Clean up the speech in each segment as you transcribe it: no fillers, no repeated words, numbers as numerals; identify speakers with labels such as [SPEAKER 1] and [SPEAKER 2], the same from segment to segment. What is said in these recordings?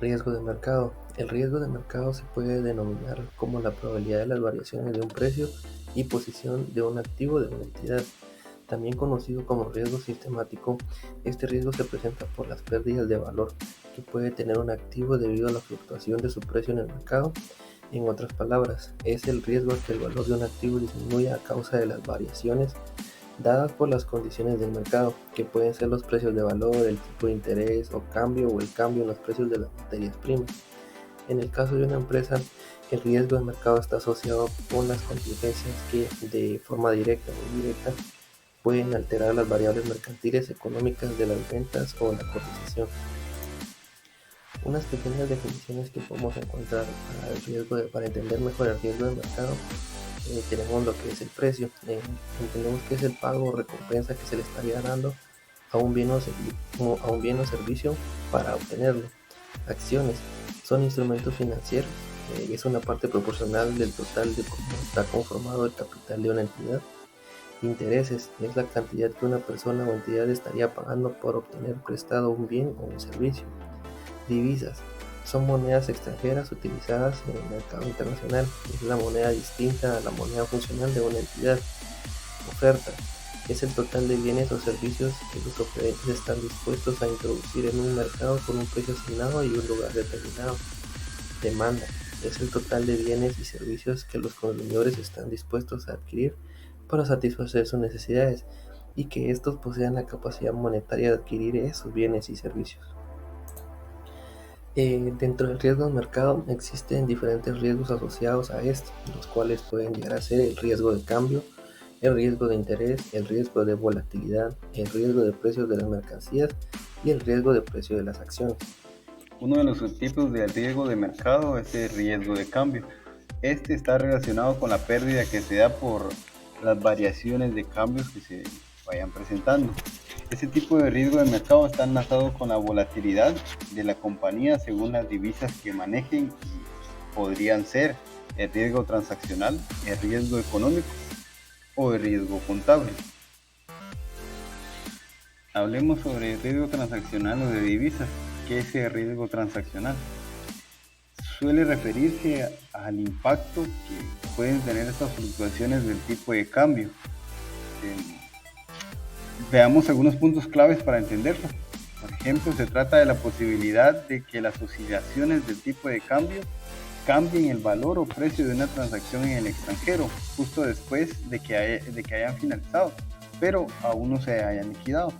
[SPEAKER 1] Riesgo de mercado. El riesgo de mercado se puede denominar como la probabilidad de las variaciones de un precio y posición de un activo de una entidad. También conocido como riesgo sistemático, este riesgo se presenta por las pérdidas de valor que puede tener un activo debido a la fluctuación de su precio en el mercado. En otras palabras, es el riesgo a que el valor de un activo disminuya a causa de las variaciones dadas por las condiciones del mercado, que pueden ser los precios de valor, el tipo de interés o cambio o el cambio en los precios de las materias primas. En el caso de una empresa, el riesgo de mercado está asociado con las contingencias que, de forma directa o indirecta, pueden alterar las variables mercantiles económicas de las ventas o la cotización. Unas pequeñas definiciones que podemos encontrar para entender mejor el riesgo de mercado. Tenemos lo que es el precio. Entendemos que es el pago o recompensa que se le estaría dando a un bien o servicio para obtenerlo. Acciones son instrumentos financieros. Es una parte proporcional del total de cómo está conformado el capital de una entidad. Intereses es la cantidad que una persona o entidad estaría pagando por obtener prestado un bien o un servicio. Divisas son monedas extranjeras utilizadas en el mercado internacional. Es la moneda distinta a la moneda funcional de una entidad. Oferta es el total de bienes o servicios que los oferentes están dispuestos a introducir en un mercado con un precio asignado y un lugar determinado. Demanda es el total de bienes y servicios que los consumidores están dispuestos a adquirir para satisfacer sus necesidades y que estos posean la capacidad monetaria de adquirir esos bienes y servicios. Dentro del riesgo de mercado existen diferentes riesgos asociados a esto, los cuales pueden llegar a ser el riesgo de cambio, el riesgo de interés, el riesgo de volatilidad, el riesgo de precios de las mercancías y el riesgo de precio de las acciones.
[SPEAKER 2] Uno de los subtipos del riesgo de mercado es el riesgo de cambio. Este está relacionado con la pérdida que se da por las variaciones de cambios que se vayan presentando. Este tipo de riesgo de mercado está enlazado con la volatilidad de la compañía según las divisas que manejen y podrían ser el riesgo transaccional, el riesgo económico o el riesgo contable. Hablemos sobre el riesgo transaccional o de divisas. ¿Qué es el riesgo transaccional? Suele referirse al impacto que pueden tener estas fluctuaciones del tipo de cambio. Veamos algunos puntos claves para entenderlo. Por ejemplo, se trata de la posibilidad de que las oscilaciones del tipo de cambio cambien el valor o precio de una transacción en el extranjero justo después de que hayan finalizado, pero aún no se hayan liquidado.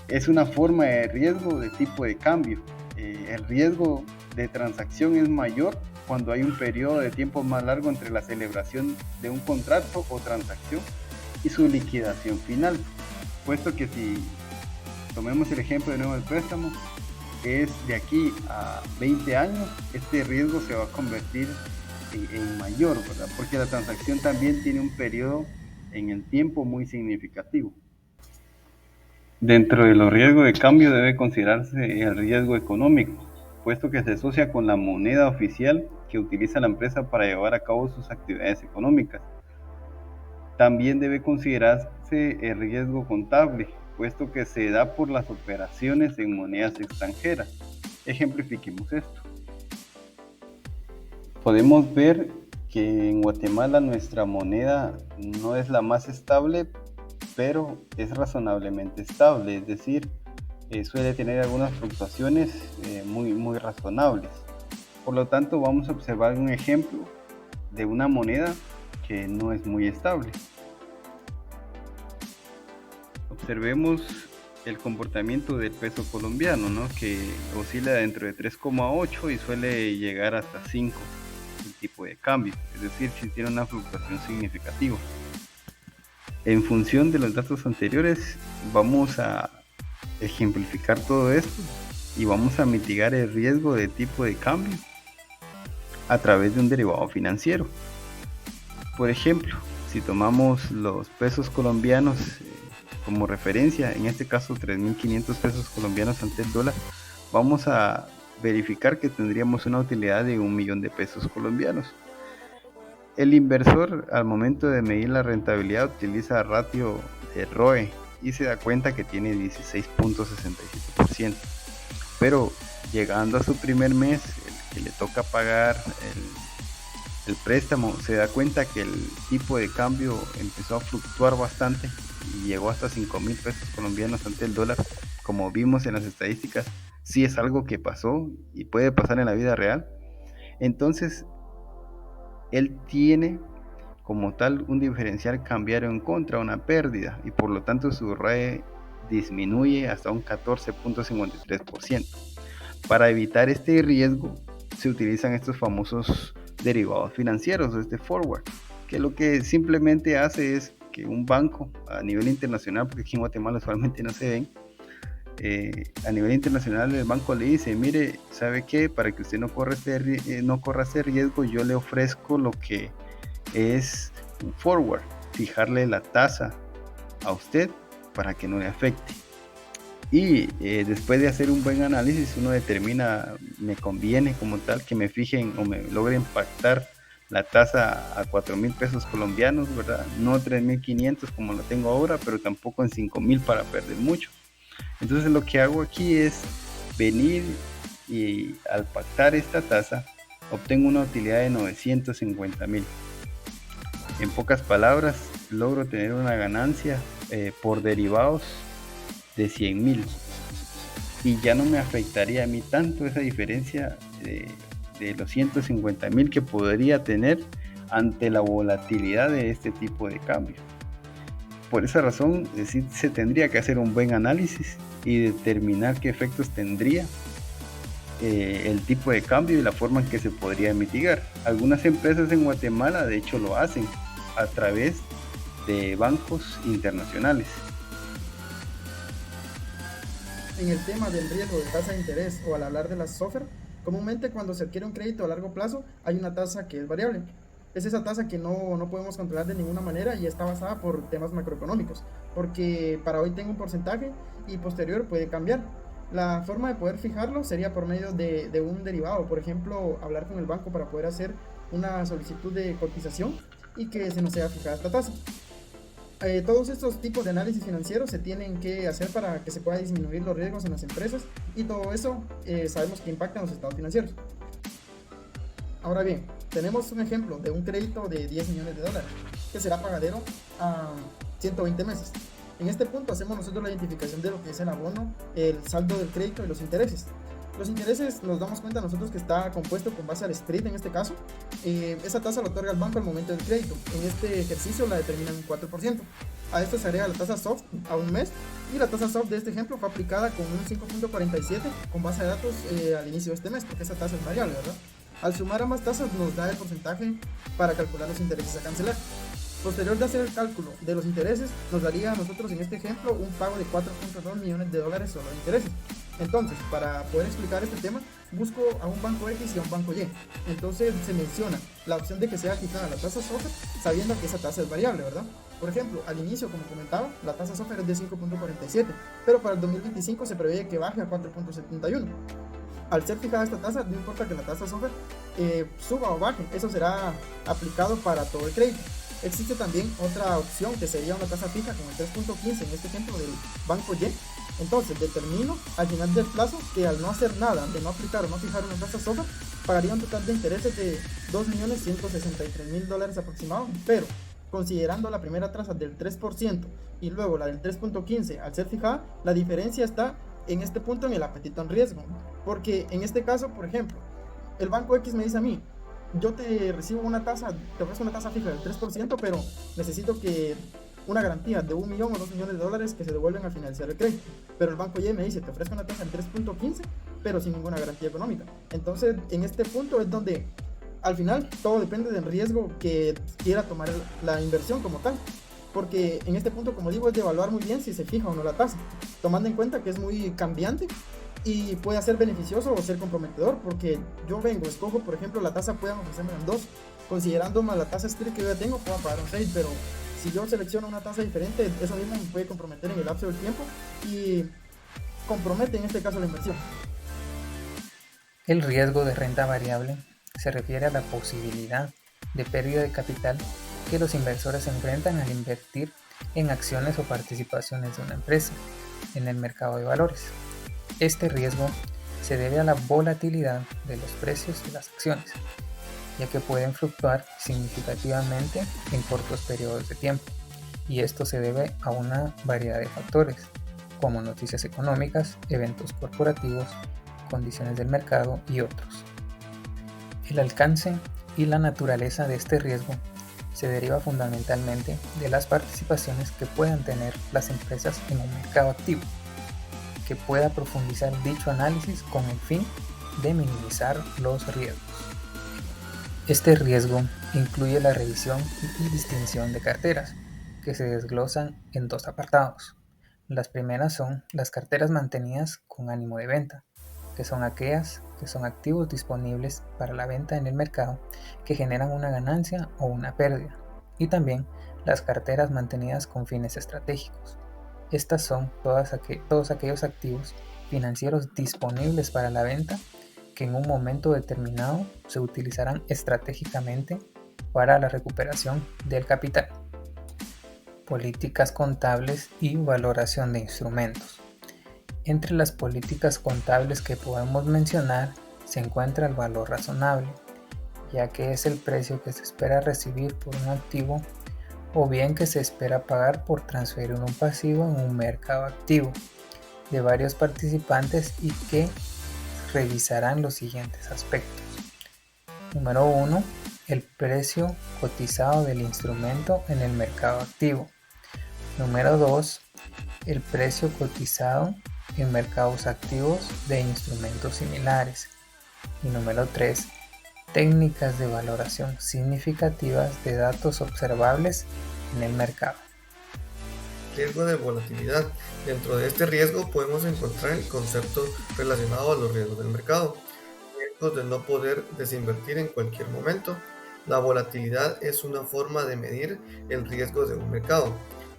[SPEAKER 2] Es una forma de riesgo de tipo de cambio. El riesgo de transacción es mayor cuando hay un periodo de tiempo más largo entre la celebración de un contrato o transacción y su liquidación final, puesto que si tomemos el ejemplo de nuevo del préstamo, es de aquí a 20 años, este riesgo se va a convertir en mayor, ¿verdad? Porque la transacción también tiene un periodo en el tiempo muy significativo. Dentro de los riesgos de cambio debe considerarse el riesgo económico, puesto que se asocia con la moneda oficial que utiliza la empresa para llevar a cabo sus actividades económicas. También debe considerarse el riesgo contable, puesto que se da por las operaciones en monedas extranjeras. Ejemplifiquemos esto. Podemos ver que en Guatemala nuestra moneda no es la más estable, pero es razonablemente estable, es decir, suele tener algunas fluctuaciones muy razonables. Por lo tanto, vamos a observar un ejemplo de una moneda que no es muy estable. Observemos el comportamiento del peso colombiano, ¿no? Que oscila dentro de 3,8 y suele llegar hasta 5 el tipo de cambio, es decir, si tiene una fluctuación significativa. En función de los datos anteriores, vamos a ejemplificar todo esto y vamos a mitigar el riesgo de tipo de cambio a través de un derivado financiero. Por ejemplo, si tomamos los pesos colombianos como referencia, en este caso 3.500 pesos colombianos ante el dólar, vamos a verificar que tendríamos una utilidad de 1.000.000 de pesos colombianos. El inversor al momento de medir la rentabilidad utiliza ratio de ROE y se da cuenta que tiene 16.67%. Pero llegando a su primer mes, el que le toca pagar el préstamo, se da cuenta que el tipo de cambio empezó a fluctuar bastante y llegó hasta 5,000 pesos colombianos ante el dólar, como vimos en las estadísticas. Sí es algo que pasó y puede pasar en la vida real. Entonces, él tiene como tal un diferencial cambiario en contra, una pérdida, y por lo tanto su RAE disminuye hasta un 14.53%. Para evitar este riesgo se utilizan estos famosos derivados financieros, este forward, que lo que simplemente hace es que un banco a nivel internacional, porque aquí en Guatemala usualmente no se ven, a nivel internacional el banco le dice, mire, ¿sabe qué? Para que usted no corra ese riesgo, yo le ofrezco lo que es un forward, fijarle la tasa a usted para que no le afecte. Y después de hacer un buen análisis, uno determina, me conviene como tal que me fijen o me logren pactar la tasa a 4,000 pesos colombianos, ¿verdad? No 3,500 como lo tengo ahora, pero tampoco en 5,000 para perder mucho. Entonces lo que hago aquí es venir y al pactar esta tasa, obtengo una utilidad de 950,000. En pocas palabras, logro tener una ganancia por derivados de 100,000 y ya no me afectaría a mí tanto esa diferencia de los 150,000 que podría tener ante la volatilidad de este tipo de cambio. Por esa razón, sí se tendría que hacer un buen análisis y determinar qué efectos tendría el tipo de cambio y la forma en que se podría mitigar. Algunas empresas en Guatemala de hecho lo hacen a través de bancos internacionales.
[SPEAKER 3] En el tema del riesgo de tasa de interés o al hablar de las SOFR, comúnmente cuando se adquiere un crédito a largo plazo hay una tasa que es variable. Es esa tasa que no podemos controlar de ninguna manera y está basada por temas macroeconómicos, porque para hoy tengo un porcentaje y posterior puede cambiar. La forma de poder fijarlo sería por medio de un derivado, por ejemplo, hablar con el banco para poder hacer una solicitud de cotización y que se nos sea fijada esta tasa. Todos estos tipos de análisis financieros se tienen que hacer para que se pueda disminuir los riesgos en las empresas y todo eso sabemos que impacta en los estados financieros. Ahora bien, tenemos un ejemplo de un crédito de 10 millones de dólares que será pagadero a 120 meses. En este punto hacemos nosotros la identificación de lo que es el abono, el saldo del crédito y los intereses. Los intereses nos damos cuenta nosotros que está compuesto con base al street en este caso. Esa tasa la otorga el banco al momento del crédito. En este ejercicio la determinan un 4%. A esto se agrega la tasa soft a un mes y la tasa soft de este ejemplo fue aplicada con un 5.47 con base de datos al inicio de este mes, porque esa tasa es variable, ¿verdad? Al sumar ambas tasas nos da el porcentaje para calcular los intereses a cancelar. Posterior de hacer el cálculo de los intereses, nos daría a nosotros en este ejemplo un pago de 4.2 millones de dólares solo de intereses. Entonces, para poder explicar este tema, busco a un banco X y a un banco Y. Entonces se menciona la opción de que sea fijada la tasa SOFR, sabiendo que esa tasa es variable, ¿verdad? Por ejemplo, al inicio, como comentaba, la tasa SOFR es de 5.47, pero para el 2025 se prevé que baje a 4.71. Al ser fijada esta tasa, no importa que la tasa SOFR suba o baje, eso será aplicado para todo el crédito. Existe también otra opción que sería una tasa fija con el 3.15 en este ejemplo del banco Y. Entonces determino al final del plazo que al no hacer nada, de no aplicar o no fijar una tasa SOFR, pagaría un total de intereses de $2.163.000 aproximados, pero considerando la primera tasa del 3% y luego la del 3.15 al ser fijada, la diferencia está en este punto en el apetito en riesgo, porque en este caso, por ejemplo, el banco X me dice a mí, yo te recibo una tasa, te ofrezco una tasa fija del 3%, pero necesito que una garantía de 1 millón o 2 millones de dólares que se devuelven al finalizar el crédito. Pero el banco Y me dice, te ofrezco una tasa del 3.15, pero sin ninguna garantía económica. Entonces, en este punto es donde, al final, todo depende del riesgo que quiera tomar la inversión como tal. Porque en este punto, como digo, es de evaluar muy bien si se fija o no la tasa, tomando en cuenta que es muy cambiante y puede ser beneficioso o ser comprometedor, porque yo escojo, por ejemplo, la tasa pueden ofrecerme en 2, considerando más la tasa street que yo ya tengo, puedo pagar un 6, pero si yo selecciono una tasa diferente, eso mismo me puede comprometer en el lapso del tiempo y compromete en este caso la inversión.
[SPEAKER 4] El riesgo de renta variable se refiere a la posibilidad de pérdida de capital que los inversores enfrentan al invertir en acciones o participaciones de una empresa en el mercado de valores. Este riesgo se debe a la volatilidad de los precios de las acciones, ya que pueden fluctuar significativamente en cortos periodos de tiempo, y esto se debe a una variedad de factores, como noticias económicas, eventos corporativos, condiciones del mercado y otros. El alcance y la naturaleza de este riesgo se deriva fundamentalmente de las participaciones que puedan tener las empresas en un mercado activo, que pueda profundizar dicho análisis con el fin de minimizar los riesgos. Este riesgo incluye la revisión y distinción de carteras, que se desglosan en dos apartados. Las primeras son las carteras mantenidas con ánimo de venta, que son aquellas que son activos disponibles para la venta en el mercado que generan una ganancia o una pérdida, y también las carteras mantenidas con fines estratégicos. Estas son todos aquellos activos financieros disponibles para la venta que en un momento determinado se utilizarán estratégicamente para la recuperación del capital. Políticas contables y valoración de instrumentos. Entre las políticas contables que podemos mencionar se encuentra el valor razonable, ya que es el precio que se espera recibir por un activo o bien que se espera pagar por transferir un pasivo en un mercado activo de varios participantes y que revisarán los siguientes aspectos. Número 1. El precio cotizado del instrumento en el mercado activo. Número 2. El precio cotizado en mercados activos de instrumentos similares. Y número 3. Técnicas de valoración significativas de datos observables en el mercado.
[SPEAKER 5] Riesgo de volatilidad. Dentro de este riesgo podemos encontrar el concepto relacionado a los riesgos del mercado. Riesgos de no poder desinvertir en cualquier momento. La volatilidad es una forma de medir el riesgo de un mercado.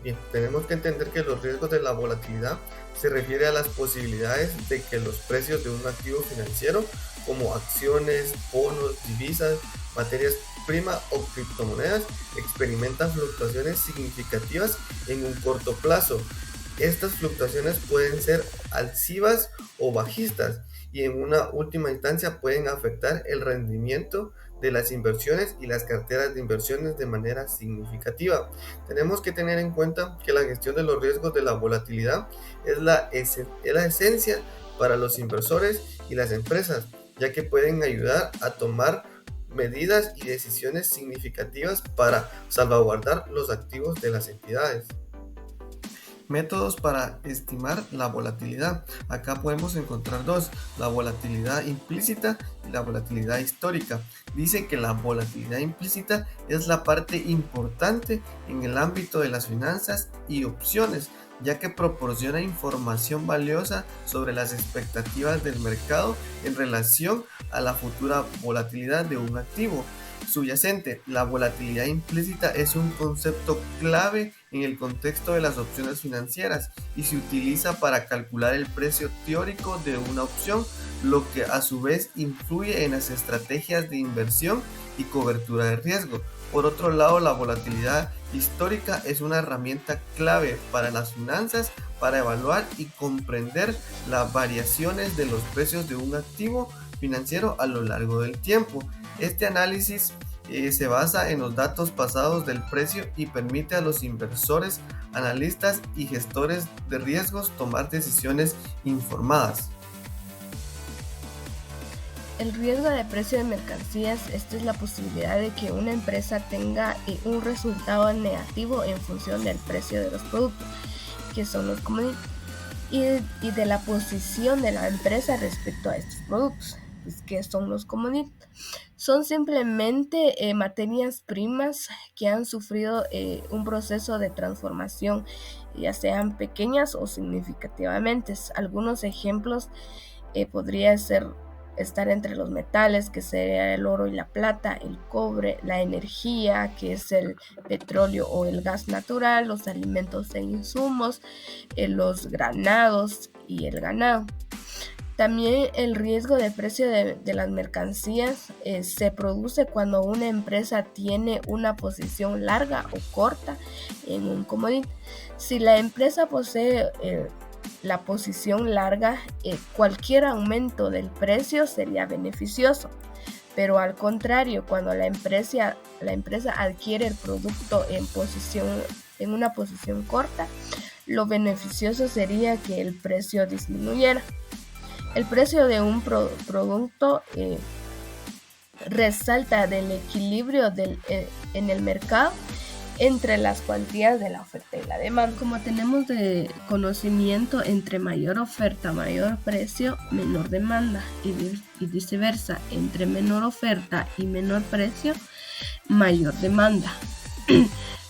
[SPEAKER 5] Bien, tenemos que entender que los riesgos de la volatilidad se refiere a las posibilidades de que los precios de un activo financiero como acciones, bonos, divisas, materias primas o criptomonedas experimentan fluctuaciones significativas en un corto plazo. Estas fluctuaciones pueden ser alcisas o bajistas y en una última instancia pueden afectar el rendimiento de las inversiones y las carteras de inversiones de manera significativa. Tenemos que tener en cuenta que la gestión de los riesgos de la volatilidad es la esencia para los inversores y las empresas, ya que pueden ayudar a tomar medidas y decisiones significativas para salvaguardar los activos de las entidades. Métodos para estimar la volatilidad. Acá podemos encontrar dos: la volatilidad implícita y la volatilidad histórica. Dice que la volatilidad implícita es la parte importante en el ámbito de las finanzas y opciones, ya que proporciona información valiosa sobre las expectativas del mercado en relación a la futura volatilidad de un activo subyacente. La volatilidad implícita es un concepto clave en el contexto de las opciones financieras y se utiliza para calcular el precio teórico de una opción, lo que a su vez influye en las estrategias de inversión y cobertura de riesgo. Por otro lado, la volatilidad histórica es una herramienta clave para las finanzas para evaluar y comprender las variaciones de los precios de un activo financiero a lo largo del tiempo. Este análisis se basa en los datos pasados del precio y permite a los inversores, analistas y gestores de riesgos tomar decisiones informadas.
[SPEAKER 6] El riesgo de precio de mercancías. Esta es la posibilidad de que una empresa tenga un resultado negativo en función del precio de los productos, que son los commodities, y de la posición de la empresa respecto a estos productos. ¿Qué son los commodities? Son simplemente materias primas que han sufrido un proceso de transformación, ya sean pequeñas o significativamente. Algunos ejemplos podría estar entre los metales, que sería el oro y la plata, el cobre, la energía, que es el petróleo o el gas natural, los alimentos e insumos, los granados y el ganado. También el riesgo de precio de las mercancías se produce cuando una empresa tiene una posición larga o corta en un commodity. Si la empresa posee la posición larga, cualquier aumento del precio sería beneficioso. Pero al contrario, cuando la empresa adquiere el producto en una posición corta, lo beneficioso sería que el precio disminuyera. El precio de un producto resalta del equilibrio en el mercado entre las cuantías de la oferta y la demanda. Como tenemos de conocimiento, entre mayor oferta, mayor precio, menor demanda, y viceversa, entre menor oferta y menor precio, mayor demanda.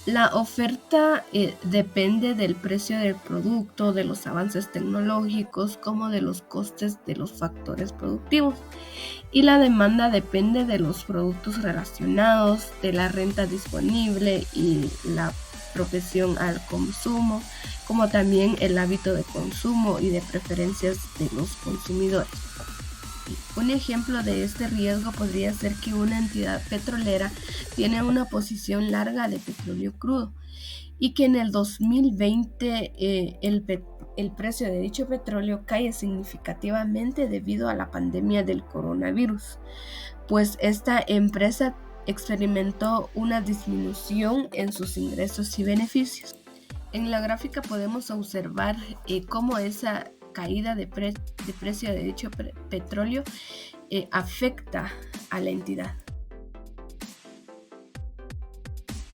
[SPEAKER 6] La oferta depende del precio del producto, de los avances tecnológicos, como de los costes de los factores productivos. Y la demanda depende de los productos relacionados, de la renta disponible y la propensión al consumo, como también el hábito de consumo y de preferencias de los consumidores. Un ejemplo de este riesgo podría ser que una entidad petrolera tiene una posición larga de petróleo crudo y que en el 2020 el precio de dicho petróleo cae significativamente debido a la pandemia del coronavirus, pues esta empresa experimentó una disminución en sus ingresos y beneficios. En la gráfica podemos observar cómo esa caída de precio de dicho petróleo afecta a la entidad.